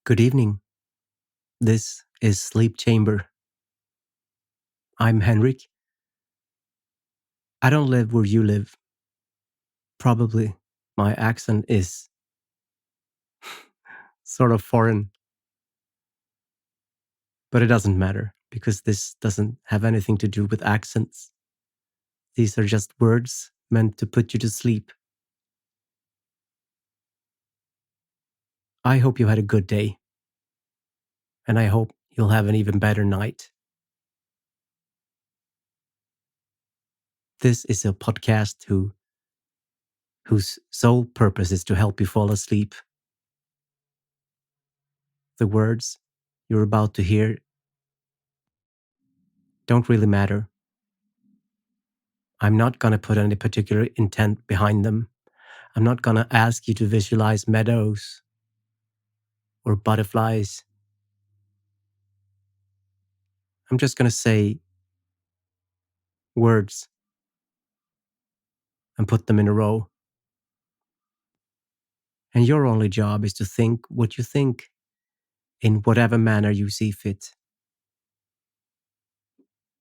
Good evening. This is Sleep Chamber. I'm Henrik. I don't live where you live. Probably my accent is sort of foreign, but it doesn't matter because this doesn't have anything to do with accents. These are just words meant to put you to sleep. I hope you had a good day, and I hope you'll have an even better night. This is a podcast whose sole purpose is to help you fall asleep. The words you're about to hear don't really matter. I'm not going to put any particular intent behind them. I'm not going to ask you to visualize meadows or butterflies. I'm just going to say words and put them in a row. And your only job is to think what you think in whatever manner you see fit.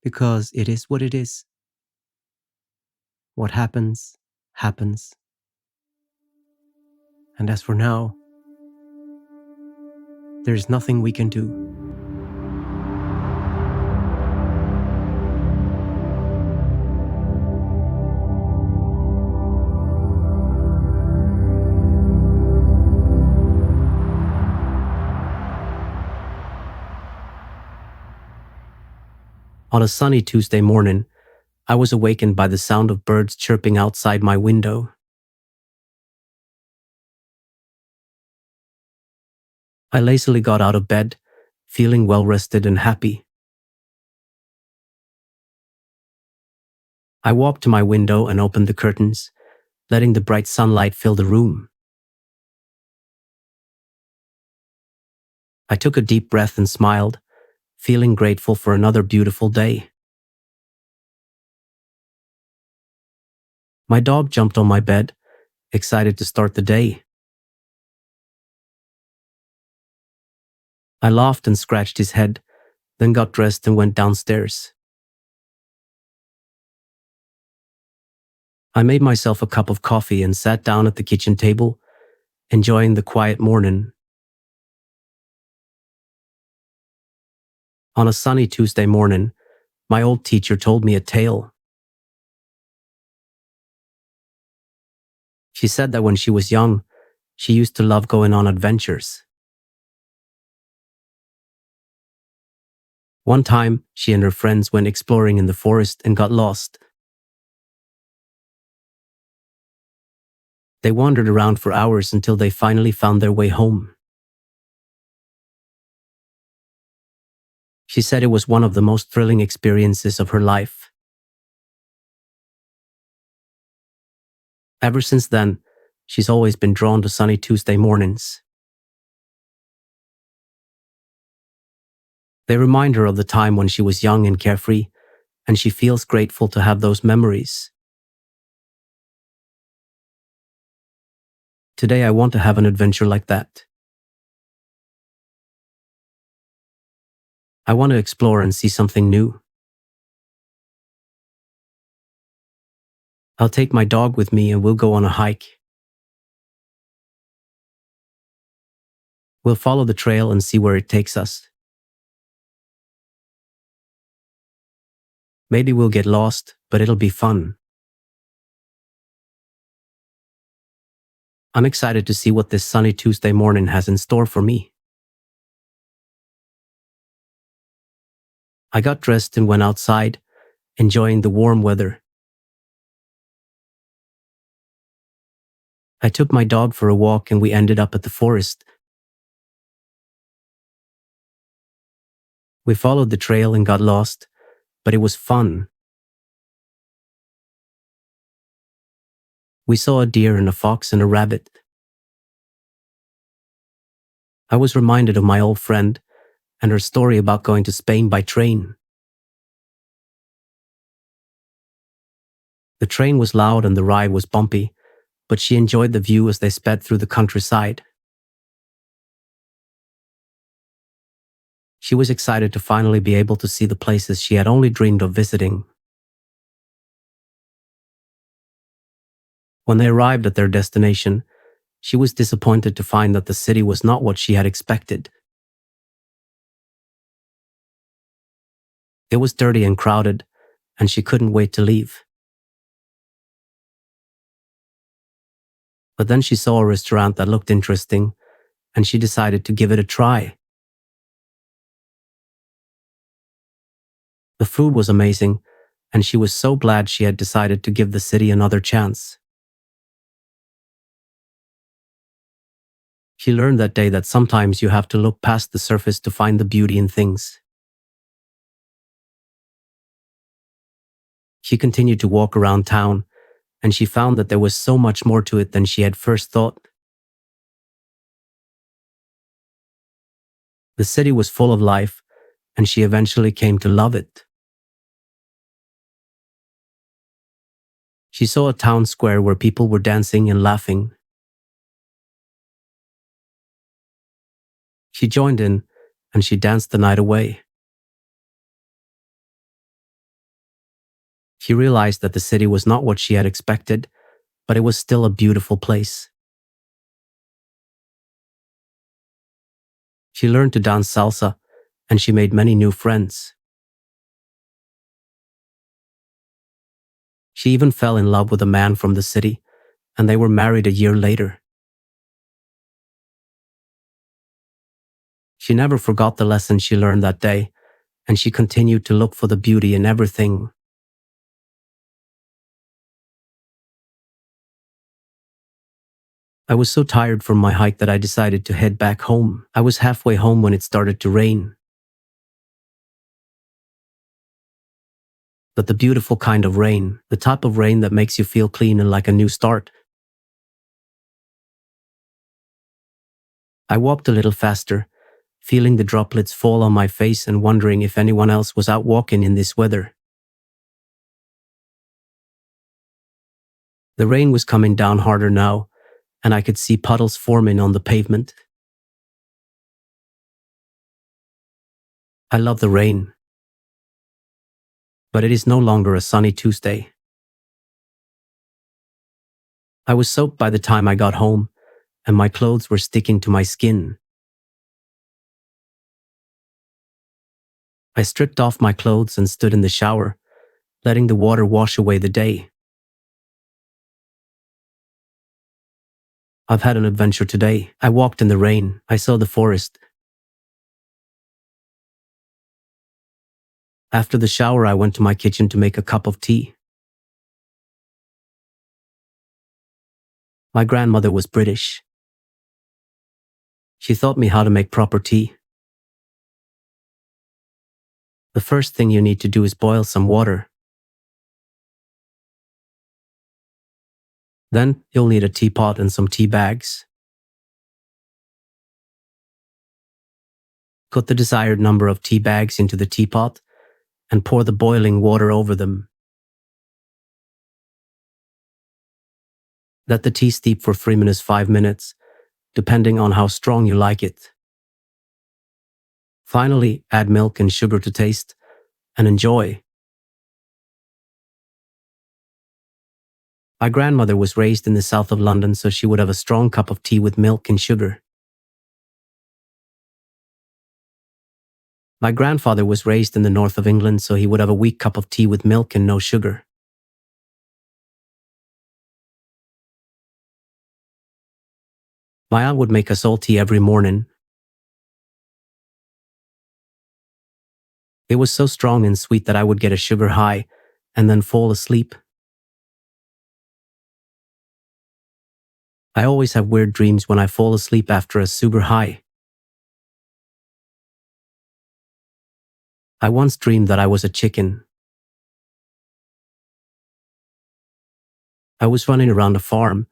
Because it is what it is. What happens, happens. And as for now, there's nothing we can do. On a sunny Tuesday morning, I was awakened by the sound of birds chirping outside my window. I lazily got out of bed, feeling well rested and happy. I walked to my window and opened the curtains, letting the bright sunlight fill the room. I took a deep breath and smiled, feeling grateful for another beautiful day. My dog jumped on my bed, excited to start the day. I laughed and scratched his head, then got dressed and went downstairs. I made myself a cup of coffee and sat down at the kitchen table, enjoying the quiet morning. On a sunny Tuesday morning, my old teacher told me a tale. She said that when she was young, she used to love going on adventures. One time, she and her friends went exploring in the forest and got lost. They wandered around for hours until they finally found their way home. She said it was one of the most thrilling experiences of her life. Ever since then, she's always been drawn to sunny Tuesday mornings. They remind her of the time when she was young and carefree, and she feels grateful to have those memories. Today I want to have an adventure like that. I want to explore and see something new. I'll take my dog with me and we'll go on a hike. We'll follow the trail and see where it takes us. Maybe we'll get lost, but it'll be fun. I'm excited to see what this sunny Tuesday morning has in store for me. I got dressed and went outside, enjoying the warm weather. I took my dog for a walk and we ended up at the forest. We followed the trail and got lost, but it was fun. We saw a deer and a fox and a rabbit. I was reminded of my old friend and her story about going to Spain by train. The train was loud and the ride was bumpy, but she enjoyed the view as they sped through the countryside. She was excited to finally be able to see the places she had only dreamed of visiting. When they arrived at their destination, she was disappointed to find that the city was not what she had expected. It was dirty and crowded, and she couldn't wait to leave. But then she saw a restaurant that looked interesting, and she decided to give it a try. The food was amazing, and she was so glad she had decided to give the city another chance. She learned that day that sometimes you have to look past the surface to find the beauty in things. She continued to walk around town, and she found that there was so much more to it than she had first thought. The city was full of life, and she eventually came to love it. She saw a town square where people were dancing and laughing. She joined in, and she danced the night away. She realized that the city was not what she had expected, but it was still a beautiful place. She learned to dance salsa, and she made many new friends. She even fell in love with a man from the city, and they were married a year later. She never forgot the lesson she learned that day, and she continued to look for the beauty in everything. I was so tired from my hike that I decided to head back home. I was halfway home when it started to rain. But the beautiful kind of rain, the type of rain that makes you feel clean and like a new start. I walked a little faster, feeling the droplets fall on my face and wondering if anyone else was out walking in this weather. The rain was coming down harder now, and I could see puddles forming on the pavement. I love the rain. But it is no longer a sunny Tuesday. I was soaked by the time I got home, and my clothes were sticking to my skin. I stripped off my clothes and stood in the shower, letting the water wash away the day. I've had an adventure today. I walked in the rain. I saw the forest. After the shower, I went to my kitchen to make a cup of tea. My grandmother was British. She taught me how to make proper tea. The first thing you need to do is boil some water. Then you'll need a teapot and some tea bags. Put the desired number of tea bags into the teapot and pour the boiling water over them. Let the tea steep for 3 minutes, 5 minutes, depending on how strong you like it. Finally, add milk and sugar to taste and enjoy. My grandmother was raised in the south of London, so she would have a strong cup of tea with milk and sugar. My grandfather was raised in the north of England, so he would have a weak cup of tea with milk and no sugar. My aunt would make us all tea every morning. It was so strong and sweet that I would get a sugar high and then fall asleep. I always have weird dreams when I fall asleep after a sugar high. I once dreamed that I was a chicken. I was running around a farm,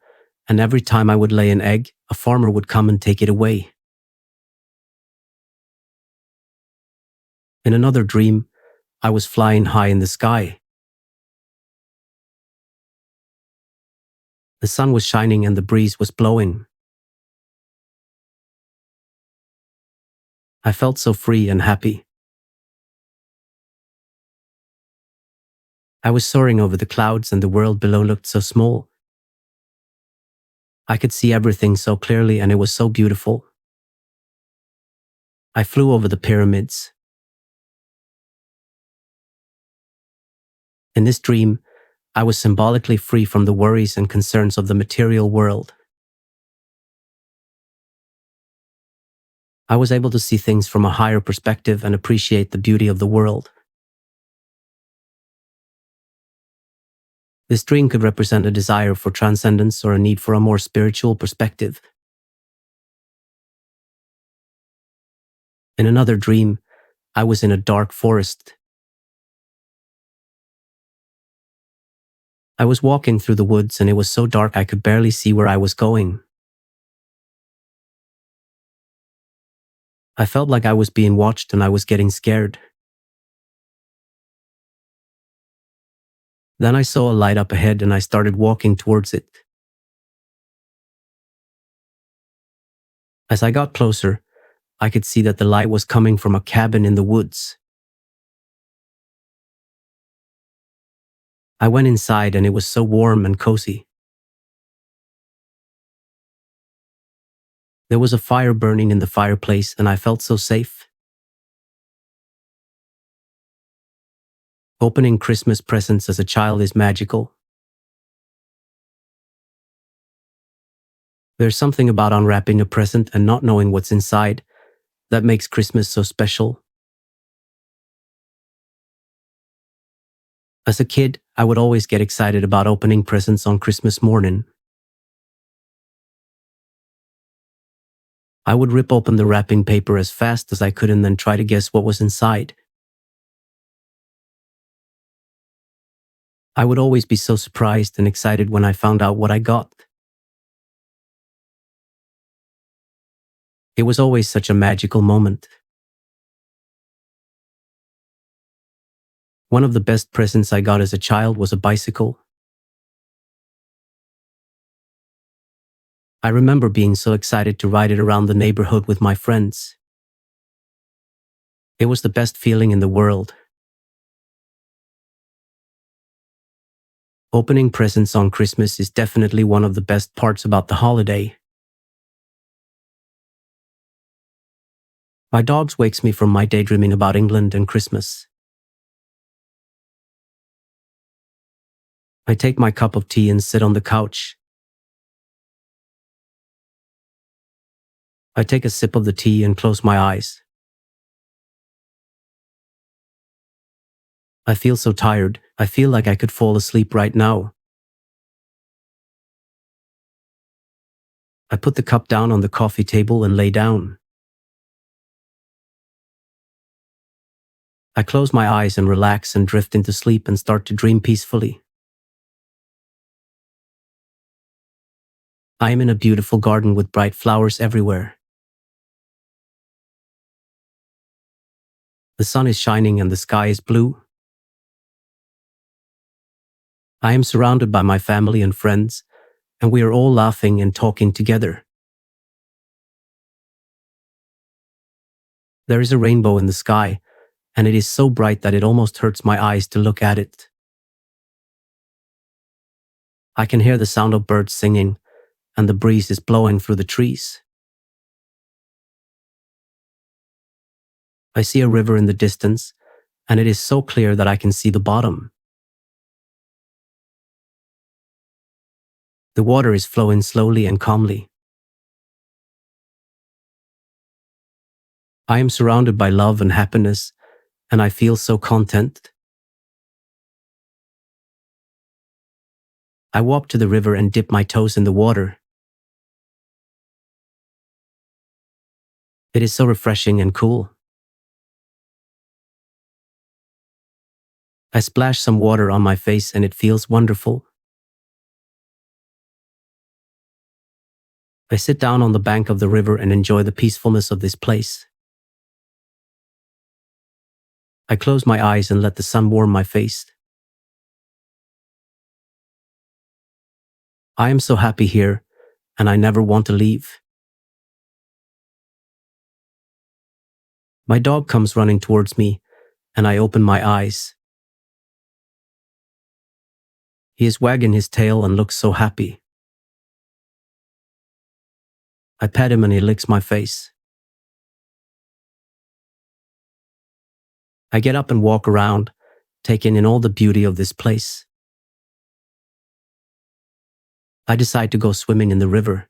and every time I would lay an egg, a farmer would come and take it away. In another dream, I was flying high in the sky. The sun was shining and the breeze was blowing. I felt so free and happy. I was soaring over the clouds and the world below looked so small. I could see everything so clearly and it was so beautiful. I flew over the pyramids. In this dream, I was symbolically free from the worries and concerns of the material world. I was able to see things from a higher perspective and appreciate the beauty of the world. This dream could represent a desire for transcendence or a need for a more spiritual perspective. In another dream, I was in a dark forest. I was walking through the woods and it was so dark I could barely see where I was going. I felt like I was being watched and I was getting scared. Then I saw a light up ahead and I started walking towards it. As I got closer, I could see that the light was coming from a cabin in the woods. I went inside and it was so warm and cozy. There was a fire burning in the fireplace and I felt so safe. Opening Christmas presents as a child is magical. There's something about unwrapping a present and not knowing what's inside that makes Christmas so special. As a kid, I would always get excited about opening presents on Christmas morning. I would rip open the wrapping paper as fast as I could and then try to guess what was inside. I would always be so surprised and excited when I found out what I got. It was always such a magical moment. One of the best presents I got as a child was a bicycle. I remember being so excited to ride it around the neighborhood with my friends. It was the best feeling in the world. Opening presents on Christmas is definitely one of the best parts about the holiday. My dogs wakes me from my daydreaming about England and Christmas. I take my cup of tea and sit on the couch. I take a sip of the tea and close my eyes. I feel so tired. I feel like I could fall asleep right now. I put the cup down on the coffee table and lay down. I close my eyes and relax and drift into sleep and start to dream peacefully. I am in a beautiful garden with bright flowers everywhere. The sun is shining and the sky is blue. I am surrounded by my family and friends, and we are all laughing and talking together. There is a rainbow in the sky, and it is so bright that it almost hurts my eyes to look at it. I can hear the sound of birds singing, and the breeze is blowing through the trees. I see a river in the distance, and it is so clear that I can see the bottom. The water is flowing slowly and calmly. I am surrounded by love and happiness, and I feel so content. I walk to the river and dip my toes in the water. It is so refreshing and cool. I splash some water on my face and it feels wonderful. I sit down on the bank of the river and enjoy the peacefulness of this place. I close my eyes and let the sun warm my face. I am so happy here, and I never want to leave. My dog comes running towards me, and I open my eyes. He is wagging his tail and looks so happy. I pet him and he licks my face. I get up and walk around, taking in all the beauty of this place. I decide to go swimming in the river.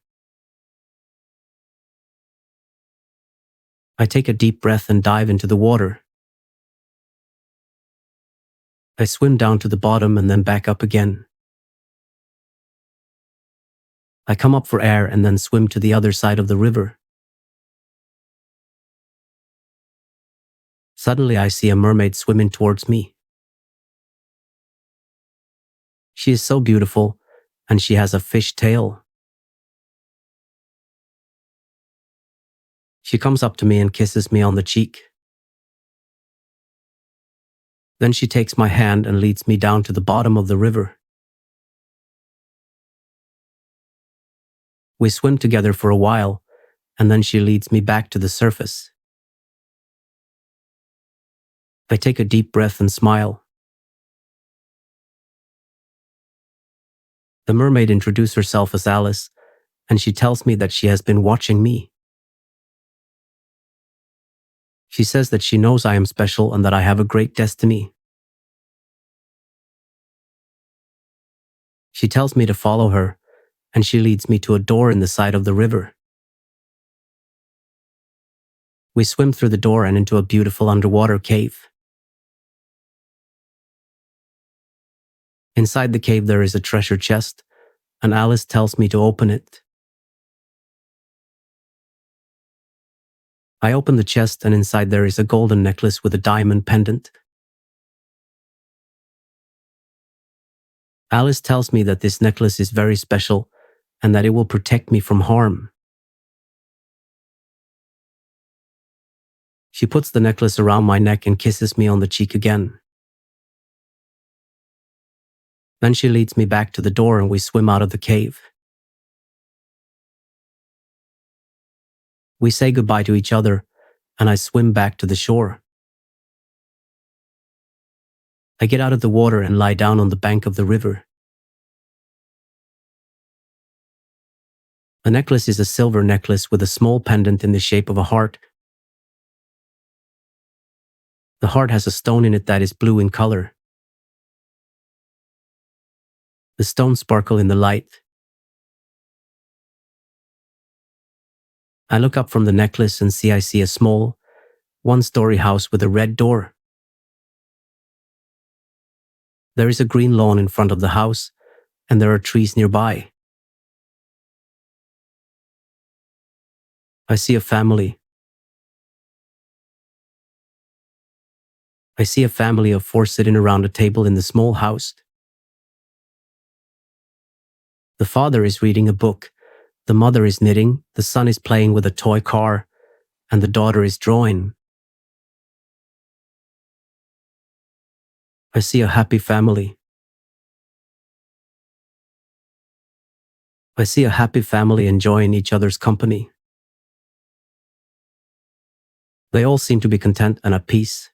I take a deep breath and dive into the water. I swim down to the bottom and then back up again. I come up for air and then swim to the other side of the river. Suddenly I see a mermaid swimming towards me. She is so beautiful, and she has a fish tail. She comes up to me and kisses me on the cheek. Then she takes my hand and leads me down to the bottom of the river. We swim together for a while, and then she leads me back to the surface. I take a deep breath and smile. The mermaid introduces herself as Alice, and she tells me that she has been watching me. She says that she knows I am special and that I have a great destiny. She tells me to follow her, and she leads me to a door in the side of the river. We swim through the door and into a beautiful underwater cave. Inside the cave there is a treasure chest, and Alice tells me to open it. I open the chest, and inside there is a golden necklace with a diamond pendant. Alice tells me that this necklace is very special and that it will protect me from harm. She puts the necklace around my neck and kisses me on the cheek again. Then she leads me back to the door and we swim out of the cave. We say goodbye to each other, and I swim back to the shore. I get out of the water and lie down on the bank of the river. The necklace is a silver necklace with a small pendant in the shape of a heart. The heart has a stone in it that is blue in color. The stones sparkle in the light. I look up from the necklace and I see a small, one-story house with a red door. There is a green lawn in front of the house, and there are trees nearby. I see a family. I see a family of 4 sitting around a table in the small house. The father is reading a book, the mother is knitting, the son is playing with a toy car, and the daughter is drawing. I see a happy family. I see a happy family enjoying each other's company. They all seem to be content and at peace.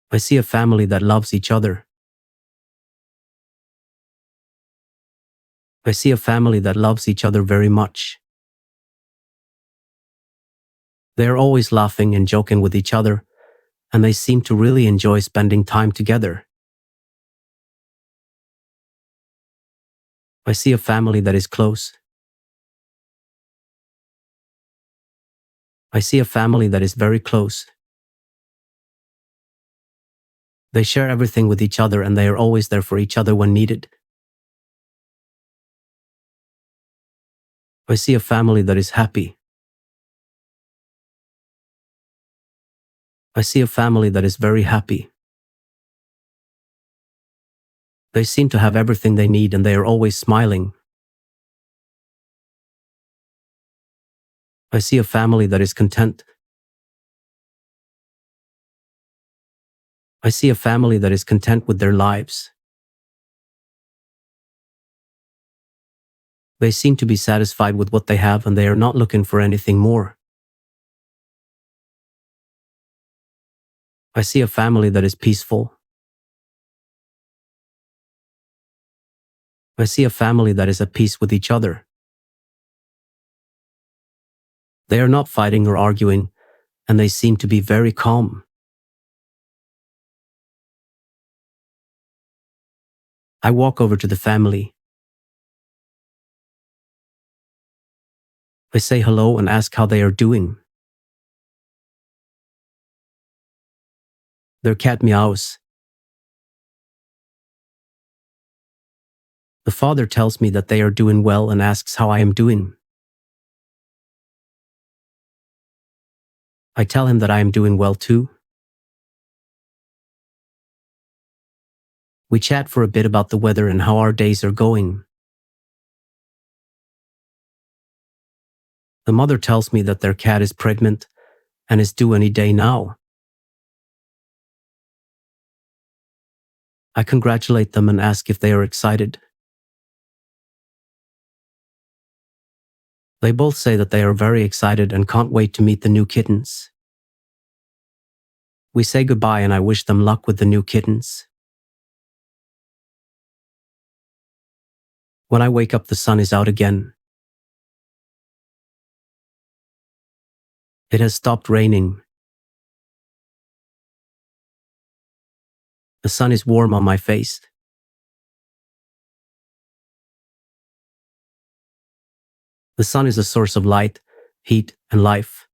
I see a family that loves each other. I see a family that loves each other very much. They are always laughing and joking with each other, and they seem to really enjoy spending time together. I see a family that is close. I see a family that is very close. They share everything with each other and they are always there for each other when needed. I see a family that is happy. I see a family that is very happy. They seem to have everything they need and they are always smiling. I see a family that is content. I see a family that is content with their lives. They seem to be satisfied with what they have and they are not looking for anything more. I see a family that is peaceful. I see a family that is at peace with each other. They are not fighting or arguing, and they seem to be very calm. I walk over to the family. I say hello and ask how they are doing. Their cat meows. The father tells me that they are doing well and asks how I am doing. I tell him that I am doing well too. We chat for a bit about the weather and how our days are going. The mother tells me that their cat is pregnant and is due any day now. I congratulate them and ask if they are excited. They both say that they are very excited and can't wait to meet the new kittens. We say goodbye and I wish them luck with the new kittens. When I wake up, the sun is out again. It has stopped raining. The sun is warm on my face. The sun is a source of light, heat, and life.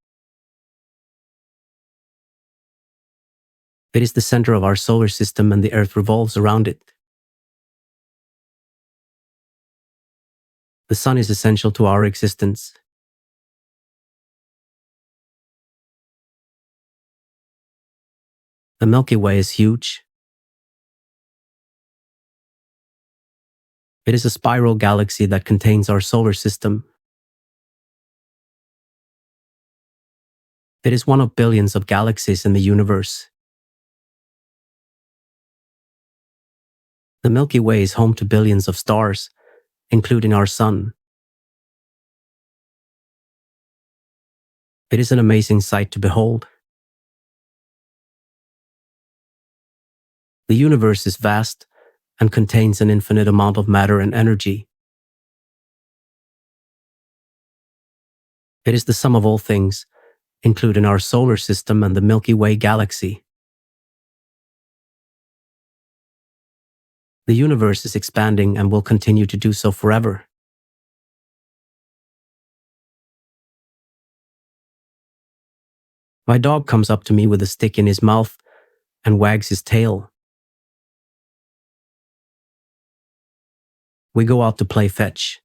It is the center of our solar system and the Earth revolves around it. The sun is essential to our existence. The Milky Way is huge. It is a spiral galaxy that contains our solar system. It is one of billions of galaxies in the universe. The Milky Way is home to billions of stars, including our sun. It is an amazing sight to behold. The universe is vast and contains an infinite amount of matter and energy. It is the sum of all things, including our solar system and the Milky Way galaxy. The universe is expanding and will continue to do so forever. My dog comes up to me with a stick in his mouth and wags his tail. We go out to play fetch.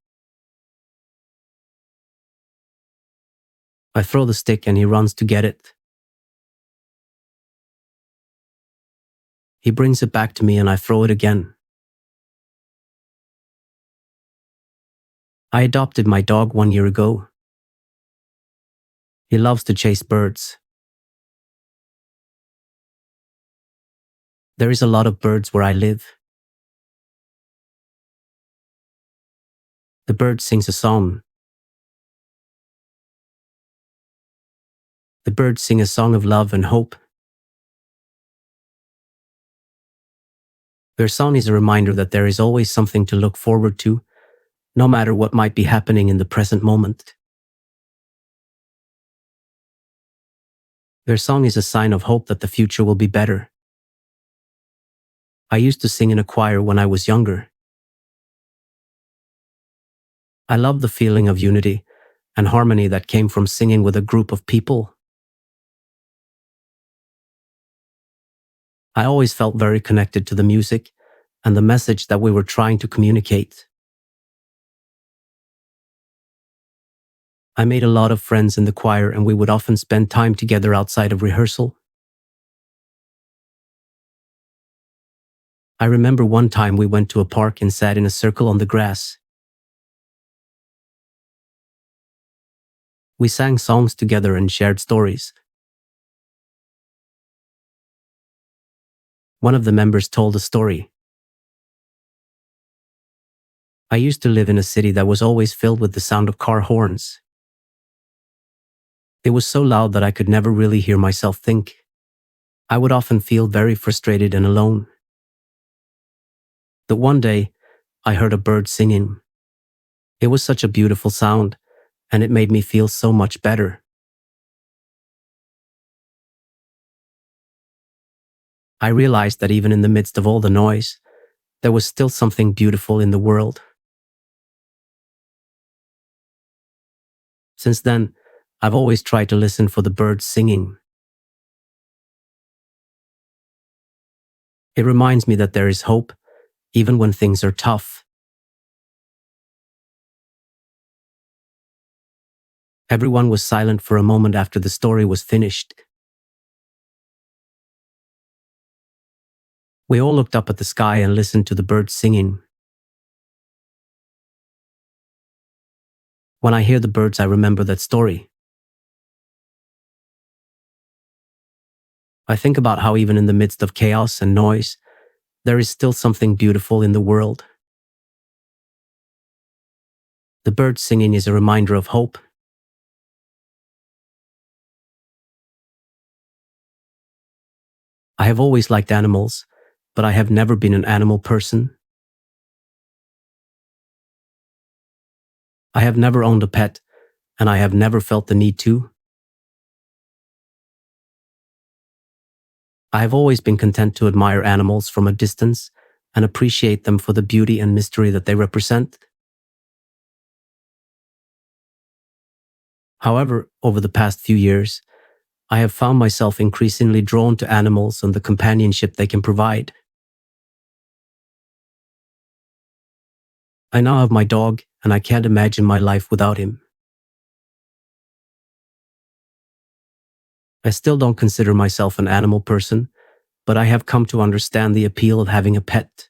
I throw the stick and he runs to get it. He brings it back to me and I throw it again. I adopted my dog 1 year ago. He loves to chase birds. There is a lot of birds where I live. The bird sings a song. The birds sing a song of love and hope. Their song is a reminder that there is always something to look forward to, no matter what might be happening in the present moment. Their song is a sign of hope that the future will be better. I used to sing in a choir when I was younger. I love the feeling of unity and harmony that came from singing with a group of people. I always felt very connected to the music and the message that we were trying to communicate. I made a lot of friends in the choir and we would often spend time together outside of rehearsal. I remember one time we went to a park and sat in a circle on the grass. We sang songs together and shared stories. One of the members told a story. I used to live in a city that was always filled with the sound of car horns. It was so loud that I could never really hear myself think. I would often feel very frustrated and alone. But one day, I heard a bird singing. It was such a beautiful sound, and it made me feel so much better. I realized that even in the midst of all the noise, there was still something beautiful in the world. Since then, I've always tried to listen for the birds singing. It reminds me that there is hope, even when things are tough. Everyone was silent for a moment after the story was finished. We all looked up at the sky and listened to the birds singing. When I hear the birds, I remember that story. I think about how even in the midst of chaos and noise, there is still something beautiful in the world. The birds singing is a reminder of hope. I have always liked animals, but I have never been an animal person. I have never owned a pet, and I have never felt the need to. I have always been content to admire animals from a distance and appreciate them for the beauty and mystery that they represent. However, over the past few years, I have found myself increasingly drawn to animals and the companionship they can provide. I now have my dog, and I can't imagine my life without him. I still don't consider myself an animal person, but I have come to understand the appeal of having a pet.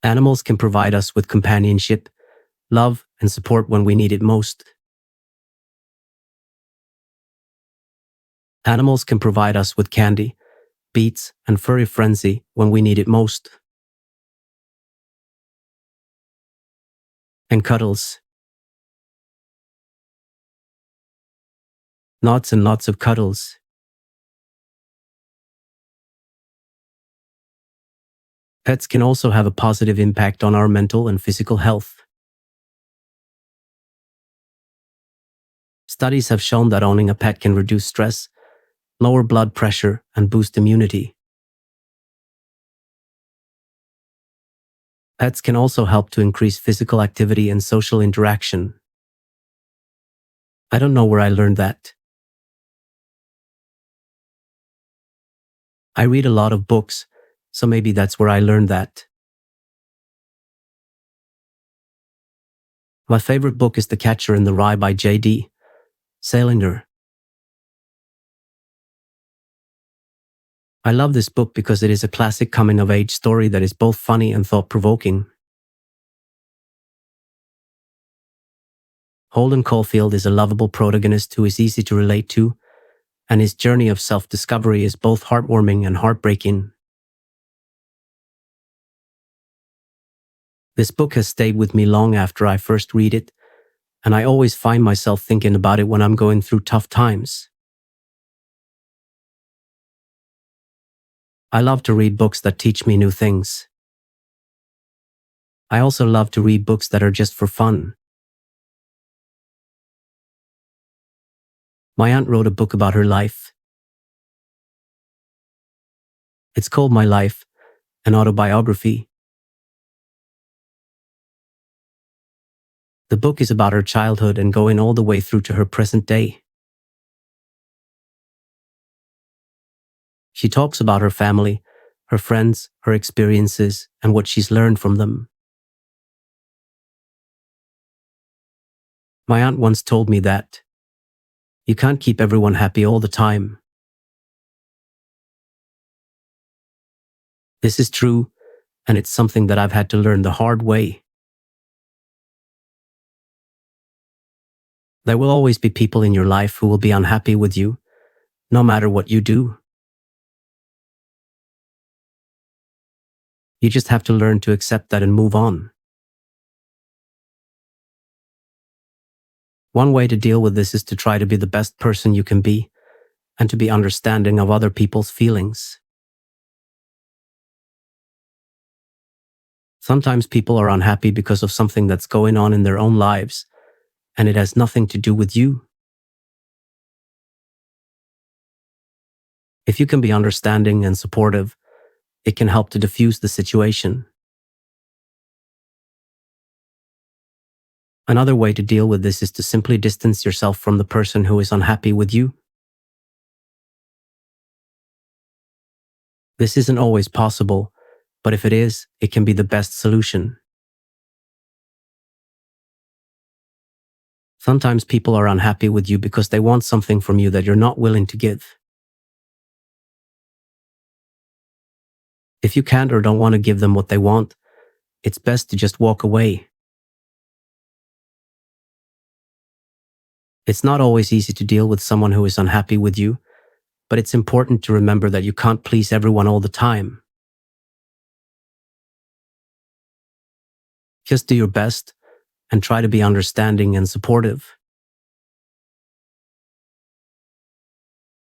Animals can provide us with companionship, love, and support when we need it most. Animals can provide us with candy, beats, and furry frenzy when we need it most. And cuddles. Lots and lots of cuddles. Pets can also have a positive impact on our mental and physical health. Studies have shown that owning a pet can reduce stress, lower blood pressure, and boost immunity. Pets can also help to increase physical activity and social interaction. I don't know where I learned that. I read a lot of books, so maybe that's where I learned that. My favorite book is The Catcher in the Rye by J.D. Salinger. I love this book because it is a classic coming-of-age story that is both funny and thought-provoking. Holden Caulfield is a lovable protagonist who is easy to relate to, and his journey of self-discovery is both heartwarming and heartbreaking. This book has stayed with me long after I first read it, and I always find myself thinking about it when I'm going through tough times. I love to read books that teach me new things. I also love to read books that are just for fun. My aunt wrote a book about her life. It's called My Life, an autobiography. The book is about her childhood and going all the way through to her present day. She talks about her family, her friends, her experiences, and what she's learned from them. My aunt once told me that you can't keep everyone happy all the time. This is true, and it's something that I've had to learn the hard way. There will always be people in your life who will be unhappy with you, no matter what you do. You just have to learn to accept that and move on. One way to deal with this is to try to be the best person you can be and to be understanding of other people's feelings. Sometimes people are unhappy because of something that's going on in their own lives, and it has nothing to do with you. If you can be understanding and supportive, it can help to diffuse the situation. Another way to deal with this is to simply distance yourself from the person who is unhappy with you. This isn't always possible, but if it is, it can be the best solution. Sometimes people are unhappy with you because they want something from you that you're not willing to give. If you can't or don't want to give them what they want, it's best to just walk away. It's not always easy to deal with someone who is unhappy with you, but it's important to remember that you can't please everyone all the time. Just do your best and try to be understanding and supportive.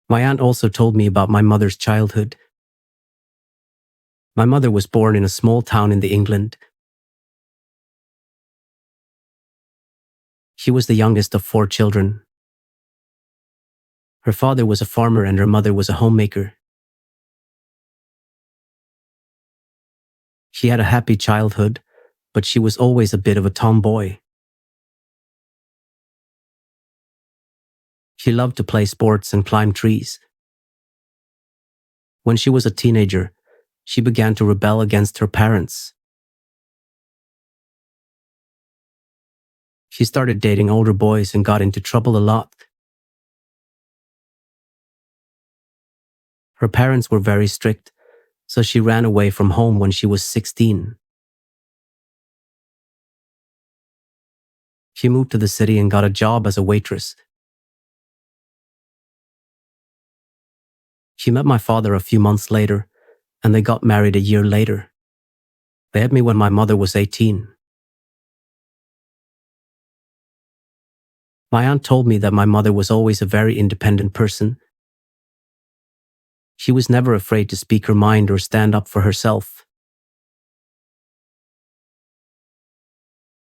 My aunt also told me about my mother's childhood. My mother was born in a small town in England. She was the youngest of 4 children. Her father was a farmer and her mother was a homemaker. She had a happy childhood, but she was always a bit of a tomboy. She loved to play sports and climb trees. When she was a teenager, she began to rebel against her parents. She started dating older boys and got into trouble a lot. Her parents were very strict, so she ran away from home when she was 16. She moved to the city and got a job as a waitress. She met my father a few months later, and they got married a year later. They had me when my mother was 18. My aunt told me that my mother was always a very independent person. She was never afraid to speak her mind or stand up for herself.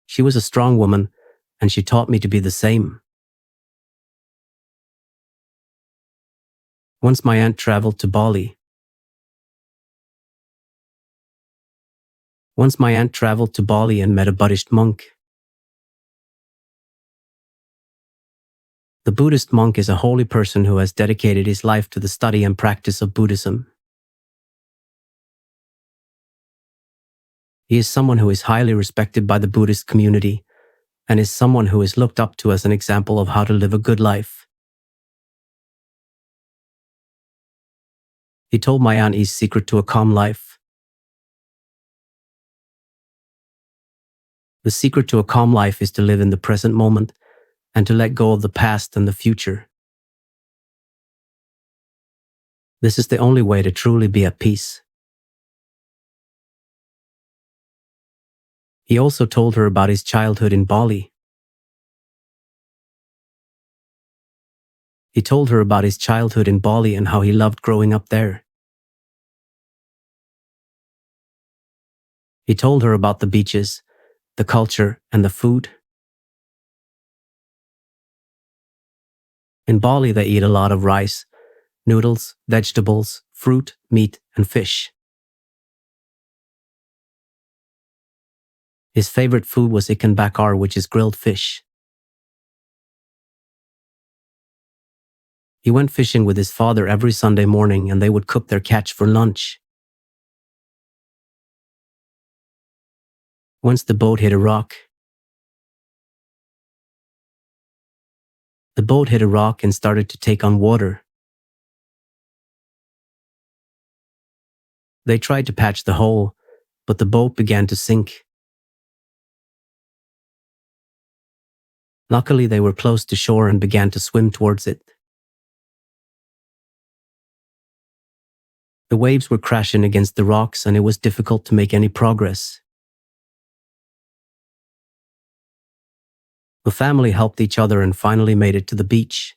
She was a strong woman, and she taught me to be the same. Once my aunt traveled to Bali. And met a Buddhist monk. The Buddhist monk is a holy person who has dedicated his life to the study and practice of Buddhism. He is someone who is highly respected by the Buddhist community and is someone who is looked up to as an example of how to live a good life. He told my aunt his secret to a calm life. The secret to a calm life is to live in the present moment and to let go of the past and the future. This is the only way to truly be at peace. He also told her about his childhood in Bali. He told her about his childhood in Bali and how he loved growing up there. He told her about the beaches, the culture, and the food. In Bali, they eat a lot of rice, noodles, vegetables, fruit, meat, and fish. His favorite food was ikan bakar, which is grilled fish. He went fishing with his father every Sunday morning and they would cook their catch for lunch. Once the boat hit a rock. The boat hit a rock and started to take on water. They tried to patch the hole, but the boat began to sink. Luckily, they were close to shore and began to swim towards it. The waves were crashing against the rocks and it was difficult to make any progress. The family helped each other and finally made it to the beach.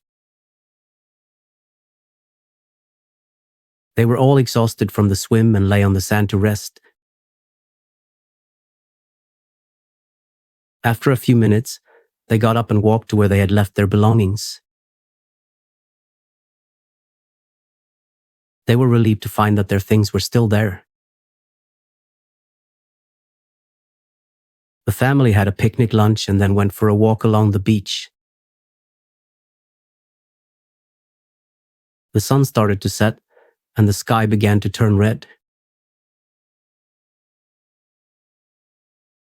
They were all exhausted from the swim and lay on the sand to rest. After a few minutes, they got up and walked to where they had left their belongings. They were relieved to find that their things were still there. The family had a picnic lunch and then went for a walk along the beach. The sun started to set and the sky began to turn red.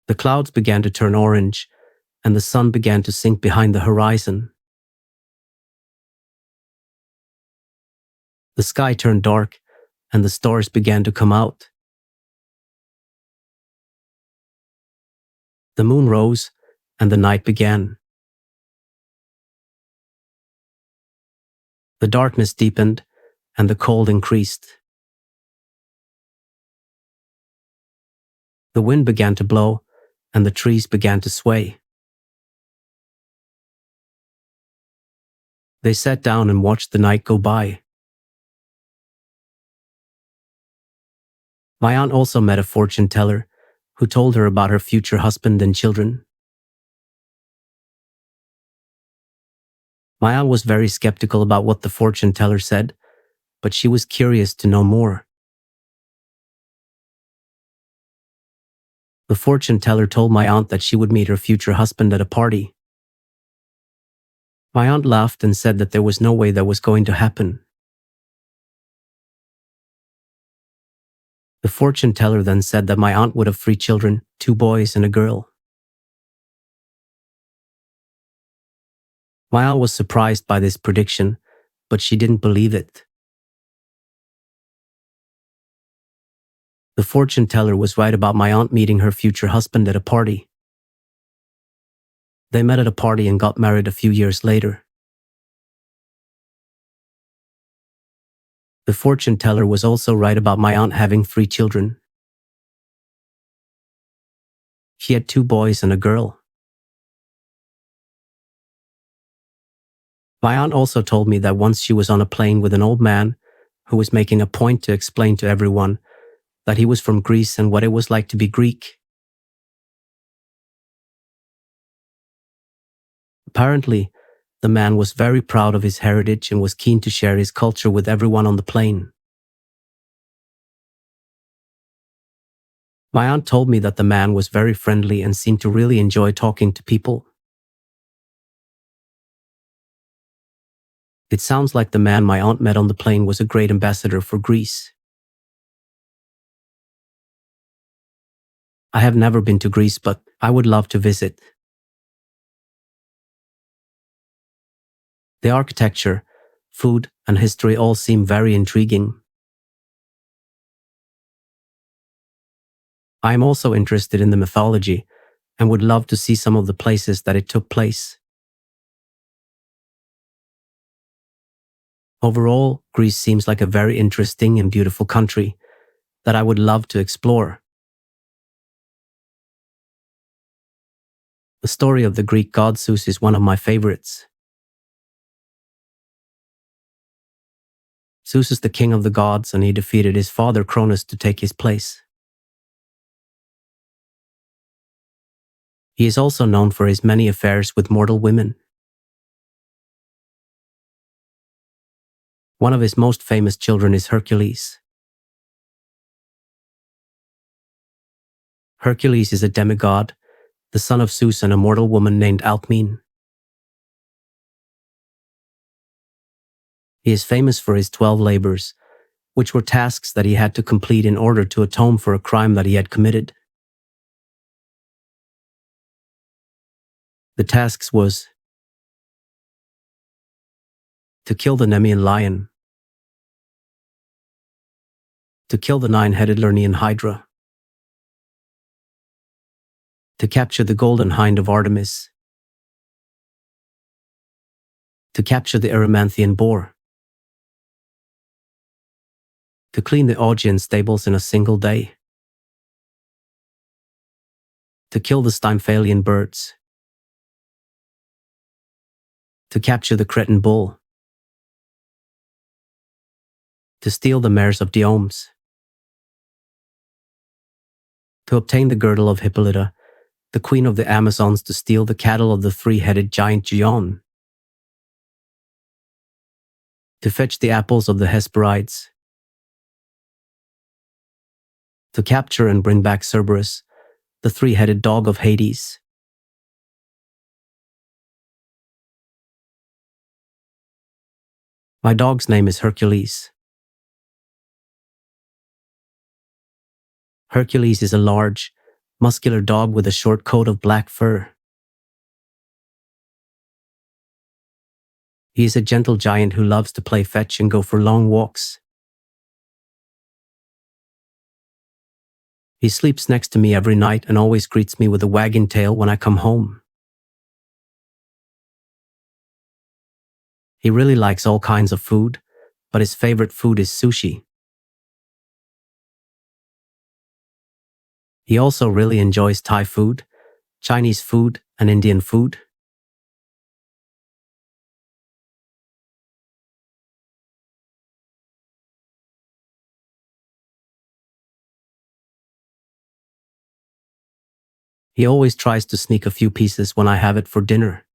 The clouds began to turn orange and the sun began to sink behind the horizon. The sky turned dark and the stars began to come out. The moon rose and the night began. The darkness deepened and the cold increased. The wind began to blow and the trees began to sway. They sat down and watched the night go by. My aunt also met a fortune teller who told her about her future husband and children. My aunt was very skeptical about what the fortune teller said, but she was curious to know more. The fortune teller told my aunt that she would meet her future husband at a party. My aunt laughed and said that there was no way that was going to happen. The fortune teller then said that my aunt would have 3 children, 2 boys and a girl. My aunt was surprised by this prediction, but she didn't believe it. The fortune teller was right about my aunt meeting her future husband at a party. They met at a party and got married a few years later. The fortune teller was also right about my aunt having 3 children. She had 2 boys and a girl. My aunt also told me that once she was on a plane with an old man who was making a point to explain to everyone that he was from Greece and what it was like to be Greek. Apparently, the man was very proud of his heritage and was keen to share his culture with everyone on the plane. My aunt told me that the man was very friendly and seemed to really enjoy talking to people. It sounds like the man my aunt met on the plane was a great ambassador for Greece. I have never been to Greece, but I would love to visit. The architecture, food, and history all seem very intriguing. I am also interested in the mythology and would love to see some of the places that it took place. Overall, Greece seems like a very interesting and beautiful country that I would love to explore. The story of the Greek god Zeus is one of my favorites. Zeus is the king of the gods and he defeated his father Cronus to take his place. He is also known for his many affairs with mortal women. One of his most famous children is Hercules. Hercules is a demigod, the son of Zeus and a mortal woman named Alcmene. He is famous for his 12 labors, which were tasks that he had to complete in order to atone for a crime that he had committed. The tasks was to kill the Nemean lion, to kill the 9-headed Lernaean hydra, to capture the golden hind of Artemis, to capture the Erymanthian boar, to clean the audience stables in a single day, to kill the Stymphalian birds, to capture the Cretan bull, to steal the mares of Diomes, to obtain the girdle of Hippolyta, the queen of the Amazons, to steal the cattle of the three-headed giant Gion, to fetch the apples of the Hesperides, to capture and bring back Cerberus, the three-headed dog of Hades. My dog's name is Hercules. Hercules is a large, muscular dog with a short coat of black fur. He is a gentle giant who loves to play fetch and go for long walks. He sleeps next to me every night and always greets me with a wagging tail when I come home. He really likes all kinds of food, but his favorite food is sushi. He also really enjoys Thai food, Chinese food, and Indian food. He always tries to sneak a few pieces when I have it for dinner.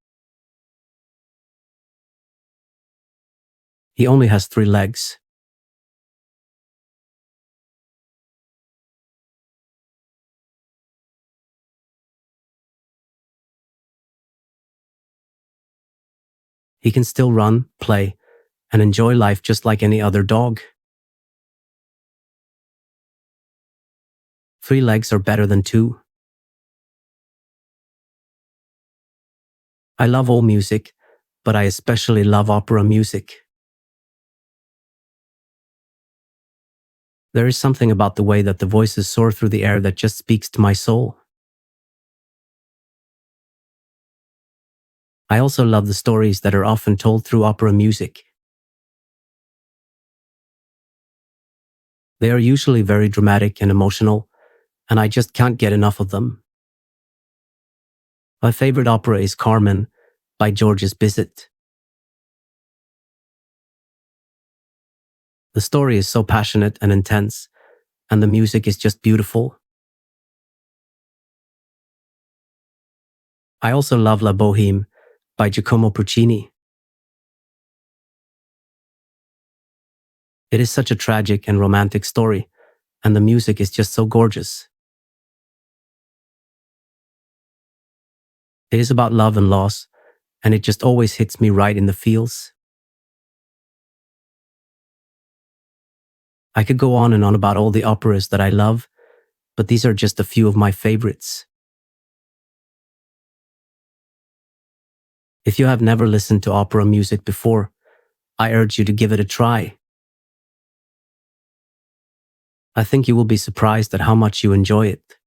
He only has 3 legs. He can still run, play, and enjoy life just like any other dog. 3 legs are better than 2. I love all music, but I especially love opera music. There is something about the way that the voices soar through the air that just speaks to my soul. I also love the stories that are often told through opera music. They are usually very dramatic and emotional, and I just can't get enough of them. My favorite opera is Carmen by Georges Bizet. The story is so passionate and intense, and the music is just beautiful. I also love La Bohème by Giacomo Puccini. It is such a tragic and romantic story, and the music is just so gorgeous. It is about love and loss, and it just always hits me right in the feels. I could go on and on about all the operas that I love, but these are just a few of my favorites. If you have never listened to opera music before, I urge you to give it a try. I think you will be surprised at how much you enjoy it.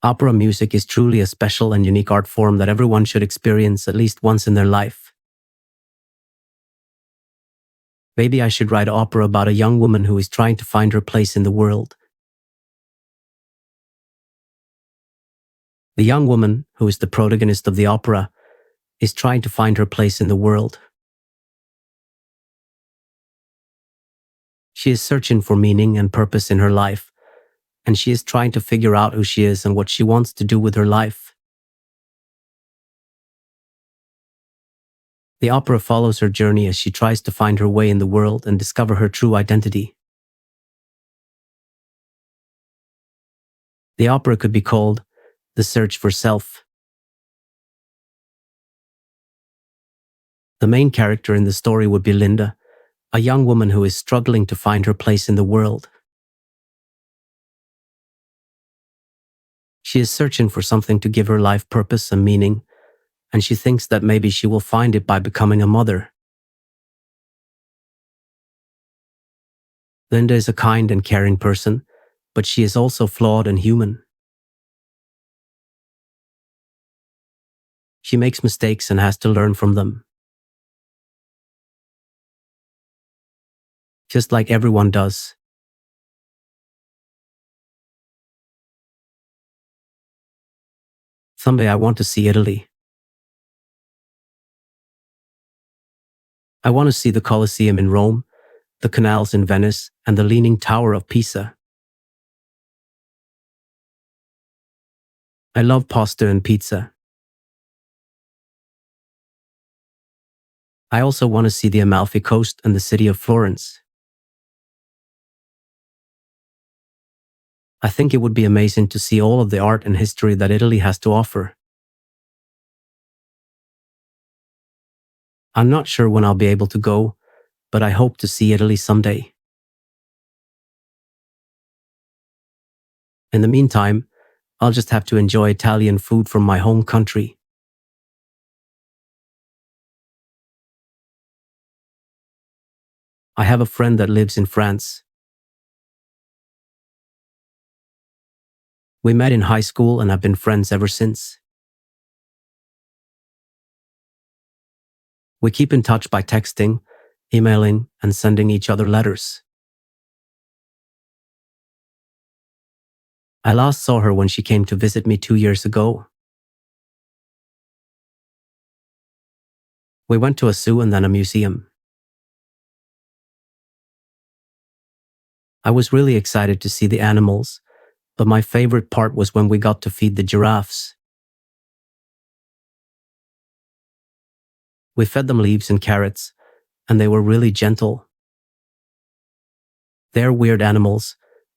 Opera music is truly a special and unique art form that everyone should experience at least once in their life. Maybe I should write an opera about a young woman who is trying to find her place in the world. The young woman, who is the protagonist of the opera, is trying to find her place in the world. She is searching for meaning and purpose in her life, and she is trying to figure out who she is and what she wants to do with her life. The opera follows her journey as she tries to find her way in the world and discover her true identity. The opera could be called The Search for Self. The main character in the story would be Linda, a young woman who is struggling to find her place in the world. She is searching for something to give her life purpose and meaning, and she thinks that maybe she will find it by becoming a mother. Linda is a kind and caring person, but she is also flawed and human. She makes mistakes and has to learn from them. just like everyone does. Someday I want to see Italy. I want to see the Colosseum in Rome, the canals in Venice, and the Leaning Tower of Pisa. I love pasta and pizza. I also want to see the Amalfi Coast and the city of Florence. I think it would be amazing to see all of the art and history that Italy has to offer. I'm not sure when I'll be able to go, but I hope to see Italy someday. In the meantime, I'll just have to enjoy Italian food from my home country. I have a friend that lives in France. We met in high school and have been friends ever since. We keep in touch by texting, emailing, and sending each other letters. I last saw her when she came to visit me 2 years ago. We went to a zoo and then a museum. I was really excited to see the animals, but my favorite part was when we got to feed the giraffes. We fed them leaves and carrots, and they were really gentle. They're weird animals,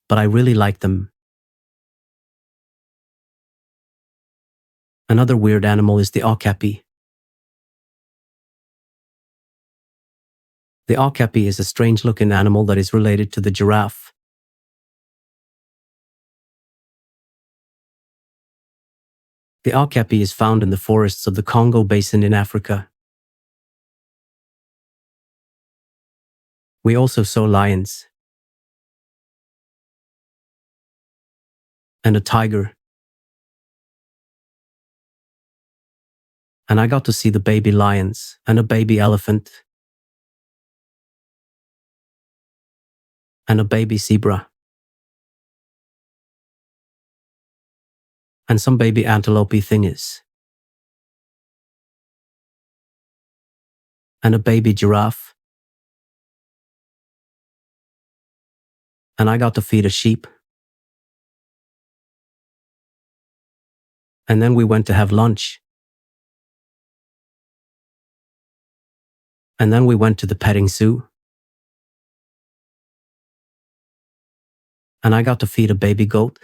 but I really like them. Another weird animal is the okapi. The okapi is a strange-looking animal that is related to the giraffe. The okapi is found in the forests of the Congo Basin in Africa. We also saw lions and a tiger. And I got to see the baby lions and a baby elephant and a baby zebra and some baby antelope thingies and a baby giraffe. And I got to feed a sheep. And then we went to have lunch. And then we went to the petting zoo. And I got to feed a baby goat.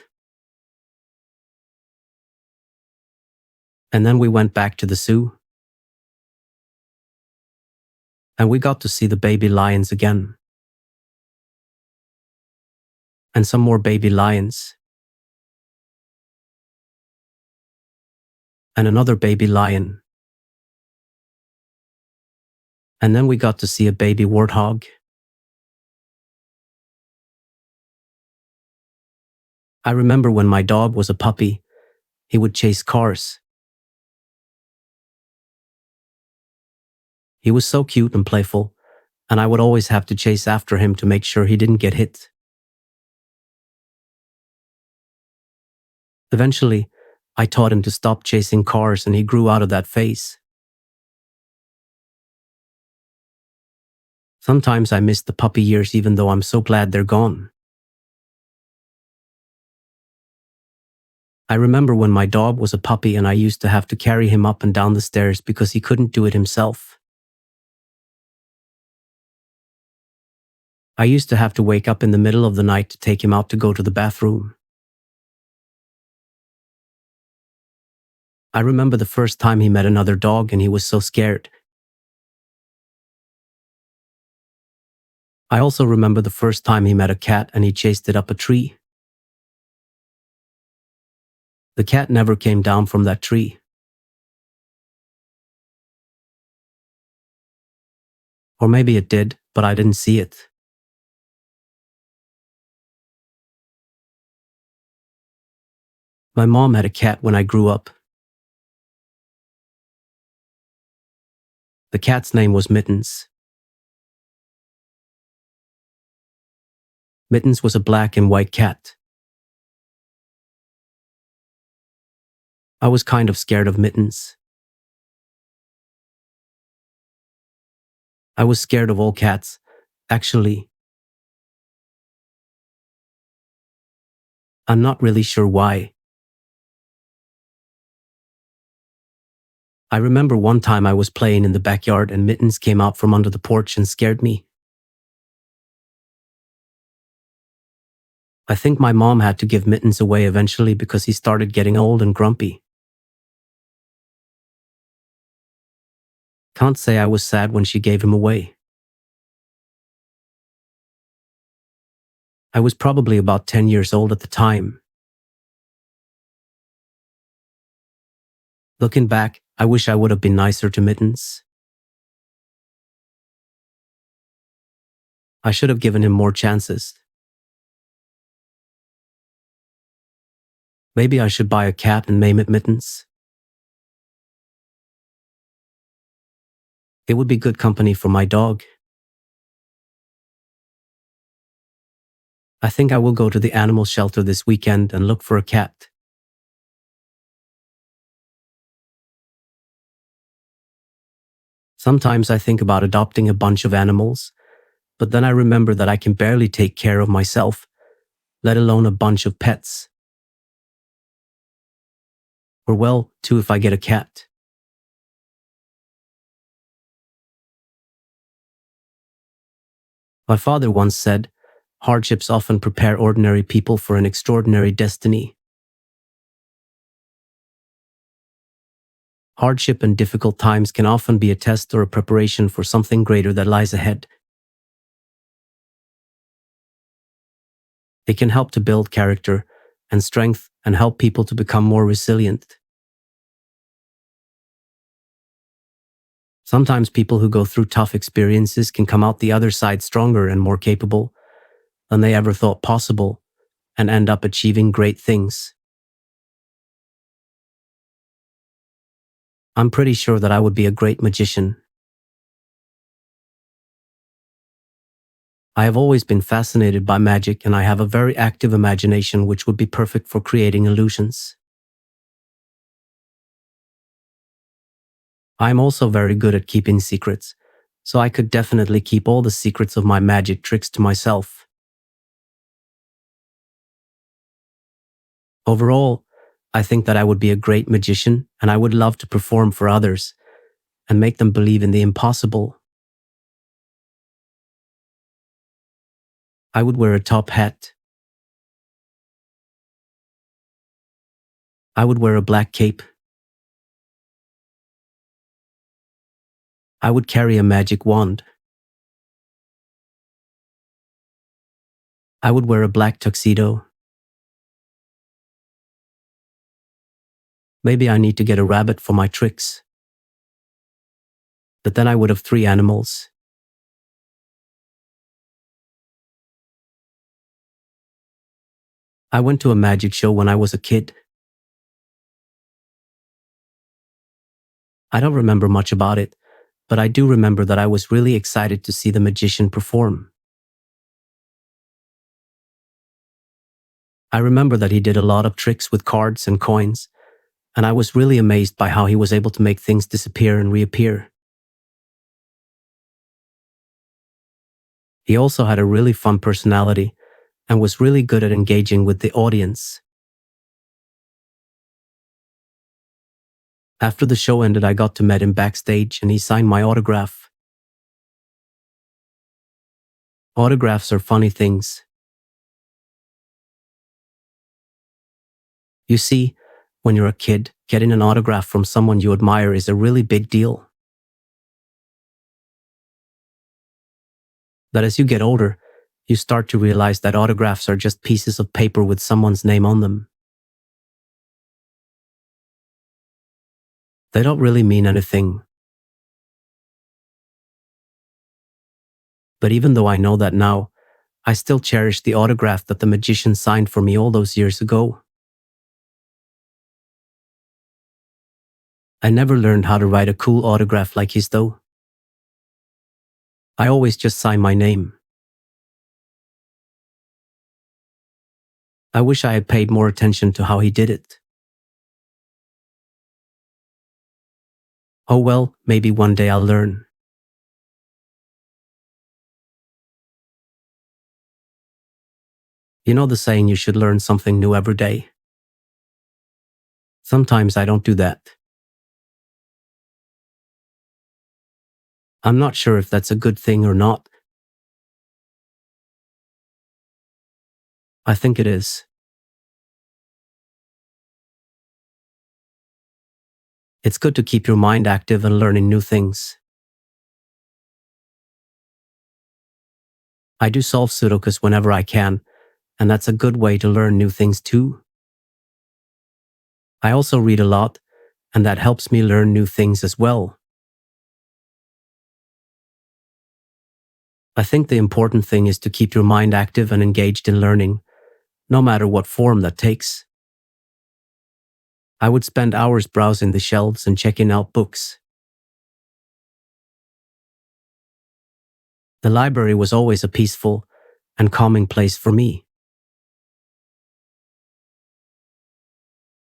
And then we went back to the zoo. And we got to see the baby lions again. And some more baby lions. And another baby lion. And then we got to see a baby warthog. I remember when my dog was a puppy, he would chase cars. He was so cute and playful, and I would always have to chase after him to make sure he didn't get hit. Eventually, I taught him to stop chasing cars and he grew out of that phase. Sometimes I miss the puppy years even though I'm so glad they're gone. I remember when my dog was a puppy and I used to have to carry him up and down the stairs because he couldn't do it himself. I used to have to wake up in the middle of the night to take him out to go to the bathroom. I remember the first time he met another dog and he was so scared. I also remember the first time he met a cat and he chased it up a tree. The cat never came down from that tree. Or maybe it did, but I didn't see it. My mom had a cat when I grew up. The cat's name was Mittens. Mittens was a black and white cat. I was kind of scared of Mittens. I was scared of all cats, actually. I'm not really sure why. I remember one time I was playing in the backyard and Mittens came out from under the porch and scared me. I think my mom had to give Mittens away eventually because he started getting old and grumpy. Can't say I was sad when she gave him away. I was probably about 10 years old at the time. Looking back, I wish I would have been nicer to Mittens. I should have given him more chances. Maybe I should buy a cat and name it Mittens. It would be good company for my dog. I think I will go to the animal shelter this weekend and look for a cat. Sometimes I think about adopting a bunch of animals, but then I remember that I can barely take care of myself, let alone a bunch of pets. Or well, two if I get a cat. My father once said, hardships often prepare ordinary people for an extraordinary destiny. Hardship and difficult times can often be a test or a preparation for something greater that lies ahead. They can help to build character and strength and help people to become more resilient. Sometimes people who go through tough experiences can come out the other side stronger and more capable than they ever thought possible and end up achieving great things. I'm pretty sure that I would be a great magician. I have always been fascinated by magic and I have a very active imagination which would be perfect for creating illusions. I am also very good at keeping secrets, so I could definitely keep all the secrets of my magic tricks to myself. Overall, I think that I would be a great magician and I would love to perform for others and make them believe in the impossible. I would wear a top hat. I would wear a black cape. I would carry a magic wand. I would wear a black tuxedo. Maybe I need to get a rabbit for my tricks. But then I would have 3 animals. I went to a magic show when I was a kid. I don't remember much about it, but I do remember that I was really excited to see the magician perform. I remember that he did a lot of tricks with cards and coins, and I was really amazed by how he was able to make things disappear and reappear. He also had a really fun personality and was really good at engaging with the audience. After the show ended, I got to meet him backstage and he signed my autograph. Autographs are funny things. You see, when you're a kid, getting an autograph from someone you admire is a really big deal. But as you get older, you start to realize that autographs are just pieces of paper with someone's name on them. They don't really mean anything. But even though I know that now, I still cherish the autograph that the magician signed for me all those years ago. I never learned how to write a cool autograph like his though. I always just sign my name. I wish I had paid more attention to how he did it. Oh well, maybe one day I'll learn. You know the saying you should learn something new every day? Sometimes I don't do that. I'm not sure if that's a good thing or not. I think it is. It's good to keep your mind active and learning new things. I do solve Sudokus whenever I can, and that's a good way to learn new things too. I also read a lot, and that helps me learn new things as well. I think the important thing is to keep your mind active and engaged in learning, no matter what form that takes. I would spend hours browsing the shelves and checking out books. The library was always a peaceful and calming place for me.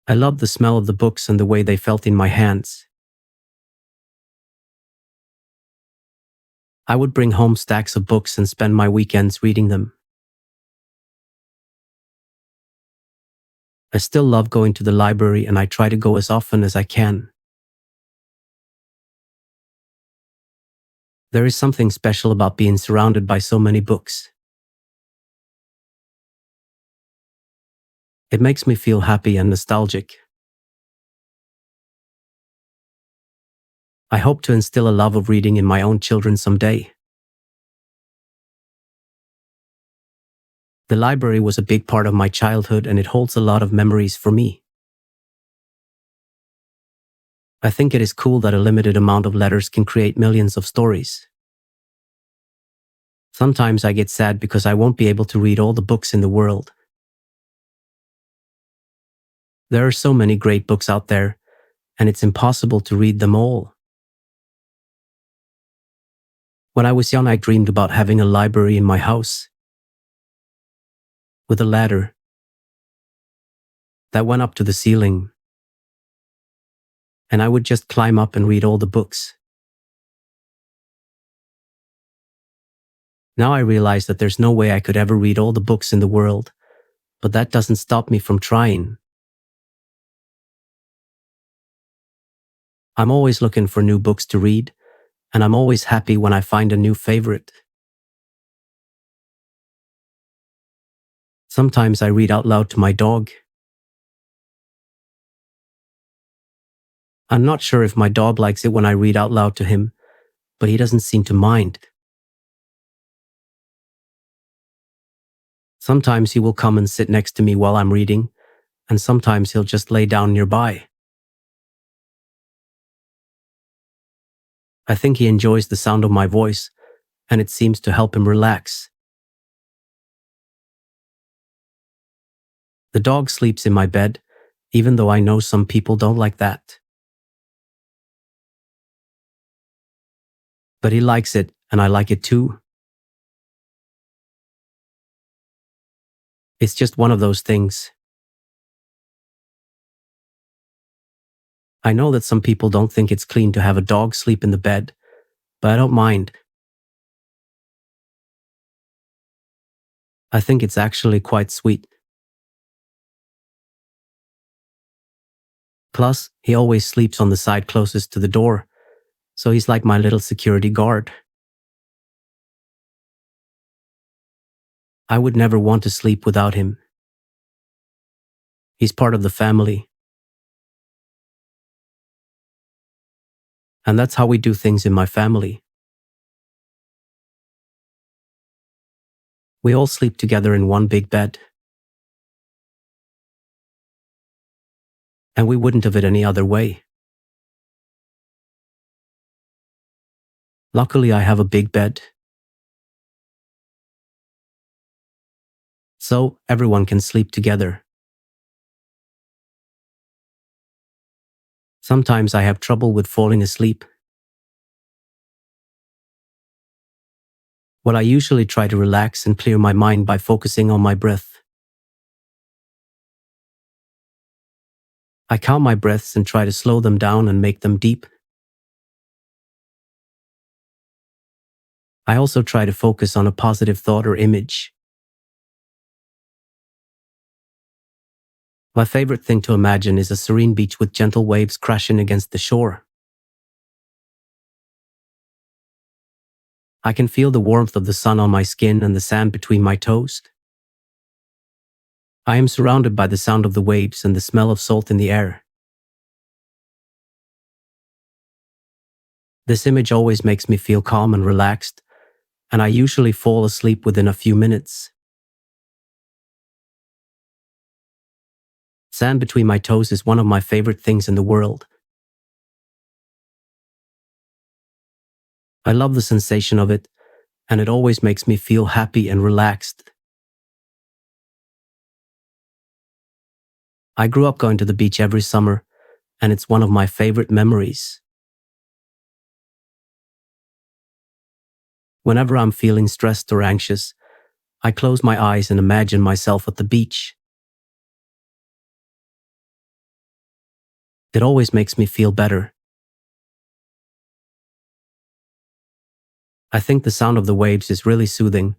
I loved the smell of the books and the way they felt in my hands. I would bring home stacks of books and spend my weekends reading them. I still love going to the library, and I try to go as often as I can. There is something special about being surrounded by so many books. It makes me feel happy and nostalgic. I hope to instill a love of reading in my own children someday. The library was a big part of my childhood, and it holds a lot of memories for me. I think it is cool that a limited amount of letters can create millions of stories. Sometimes I get sad because I won't be able to read all the books in the world. There are so many great books out there, and it's impossible to read them all. When I was young, I dreamed about having a library in my house, with a ladder that went up to the ceiling, and I would just climb up and read all the books. Now I realize that there's no way I could ever read all the books in the world, but that doesn't stop me from trying. I'm always looking for new books to read, and I'm always happy when I find a new favorite. Sometimes I read out loud to my dog. I'm not sure if my dog likes it when I read out loud to him, but he doesn't seem to mind. Sometimes he will come and sit next to me while I'm reading, and sometimes he'll just lay down nearby. I think he enjoys the sound of my voice, and it seems to help him relax. The dog sleeps in my bed, even though I know some people don't like that. But he likes it, and I like it too. It's just one of those things. I know that some people don't think it's clean to have a dog sleep in the bed, but I don't mind. I think it's actually quite sweet. Plus, he always sleeps on the side closest to the door, so he's like my little security guard. I would never want to sleep without him. He's part of the family. And that's how we do things in my family. We all sleep together in one big bed. And we wouldn't have it any other way. Luckily, I have a big bed. So everyone can sleep together. Sometimes I have trouble with falling asleep. Well, I usually try to relax and clear my mind by focusing on my breath. I count my breaths and try to slow them down and make them deep. I also try to focus on a positive thought or image. My favorite thing to imagine is a serene beach with gentle waves crashing against the shore. I can feel the warmth of the sun on my skin and the sand between my toes. I am surrounded by the sound of the waves and the smell of salt in the air. This image always makes me feel calm and relaxed, and I usually fall asleep within a few minutes. Sand between my toes is one of my favorite things in the world. I love the sensation of it, and it always makes me feel happy and relaxed. I grew up going to the beach every summer, and it's one of my favorite memories. Whenever I'm feeling stressed or anxious, I close my eyes and imagine myself at the beach. It always makes me feel better. I think the sound of the waves is really soothing,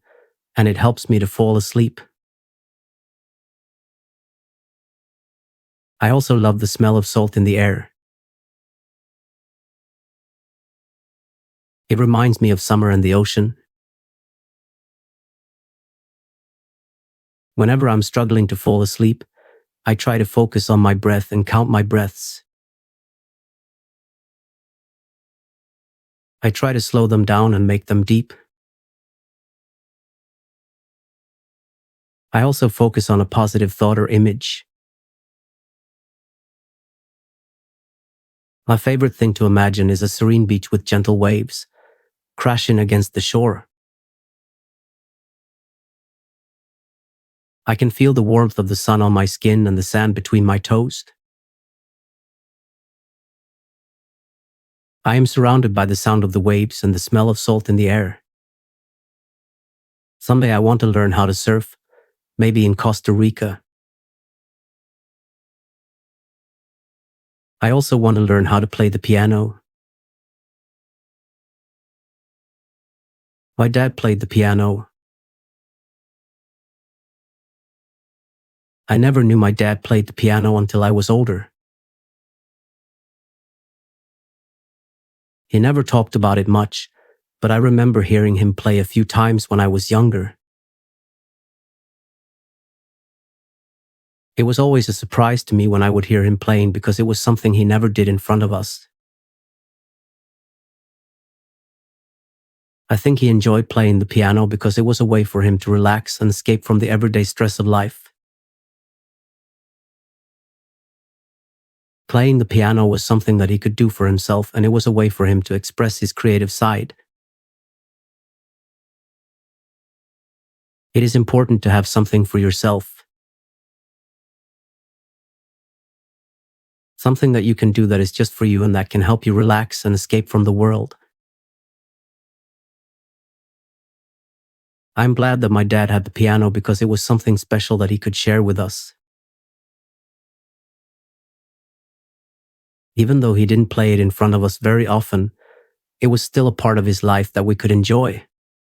and it helps me to fall asleep. I also love the smell of salt in the air. It reminds me of summer and the ocean. Whenever I'm struggling to fall asleep, I try to focus on my breath and count my breaths. I try to slow them down and make them deep. I also focus on a positive thought or image. My favorite thing to imagine is a serene beach with gentle waves crashing against the shore. I can feel the warmth of the sun on my skin and the sand between my toes. I am surrounded by the sound of the waves and the smell of salt in the air. Someday I want to learn how to surf, maybe in Costa Rica. I also want to learn how to play the piano. My dad played the piano. I never knew my dad played the piano until I was older. He never talked about it much, but I remember hearing him play a few times when I was younger. It was always a surprise to me when I would hear him playing because it was something he never did in front of us. I think he enjoyed playing the piano because it was a way for him to relax and escape from the everyday stress of life. Playing the piano was something that he could do for himself, and it was a way for him to express his creative side. It is important to have something for yourself. Something that you can do that is just for you and that can help you relax and escape from the world. I'm glad that my dad had the piano because it was something special that he could share with us. Even though he didn't play it in front of us very often, it was still a part of his life that we could enjoy.